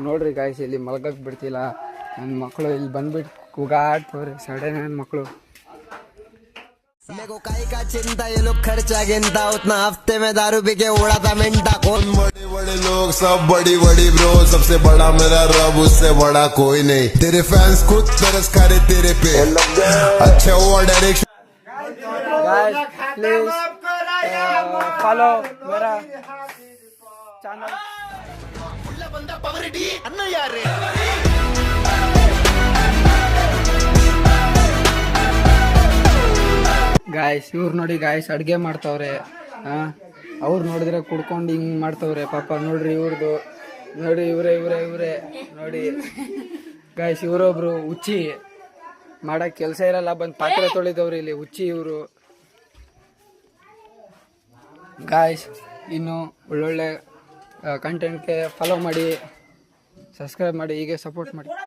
ನೋಡ್ರಿ ಗಾಯ್ಸ್, ಇಲ್ಲಿ ಮಲಗಕ್ಕೆ ಬಿಡ್ತಿಲ್ಲ ನನ್ನ ಮಕ್ಕಳು. ಇಲ್ಲಿ ಬಂದ್ಬಿಟ್ಟು ಕೂಗಾಡ್ತವ್ರೆ ಸಡನ್ ನನ್ನ ಮಕ್ಕಳು. मेरे को काई का चिंता, ये लोग खर्चा गिनता, उतना हफ्ते में दारू पी के उड़ा था मिंटा। कौन बड़े बड़े लोग, सब बड़ी बड़ी ब्रो, सबसे बड़ा मेरा रब, उससे बड़ा कोई नहीं। तेरे फैंस खुद तरस करे तेरे पे, अच्छे हुआ डायरेक्शन। गाइस प्लीज फॉलो मेरा चैनल। ಗಾಯ್ಸ್ ಇವ್ರು ನೋಡಿ ಗಾಯ್ಸ್ ಅಡುಗೆ ಮಾಡ್ತವ್ರೆ. ಅವ್ರು ನೋಡಿದ್ರೆ ಕುಡ್ಕೊಂಡು ಹಿಂಗೆ ಮಾಡ್ತವ್ರೆ ಪಾಪ. ನೋಡ್ರಿ ಇವ್ರದ್ದು, ನೋಡಿ ಇವರೇ ನೋಡಿ ಗಾಯ್ಸ್. ಇವರೊಬ್ರು ಹುಚ್ಚಿ, ಮಾಡಕ್ಕೆ ಕೆಲಸ ಇರಲ್ಲ, ಬಂದು ಪಾತ್ರೆ ತೊಳಿದವ್ರು ಇಲ್ಲಿ ಹುಚ್ಚಿ ಇವರು. ಗಾಯ್ಸ್ ಇನ್ನು ಒಳ್ಳೊಳ್ಳೆ ಕಂಟೆಂಟ್ಗೆ ಫಾಲೋ ಮಾಡಿ, ಸಬ್ಸ್ಕ್ರೈಬ್ ಮಾಡಿ, ಹೀಗೆ ಸಪೋರ್ಟ್ ಮಾಡಿ.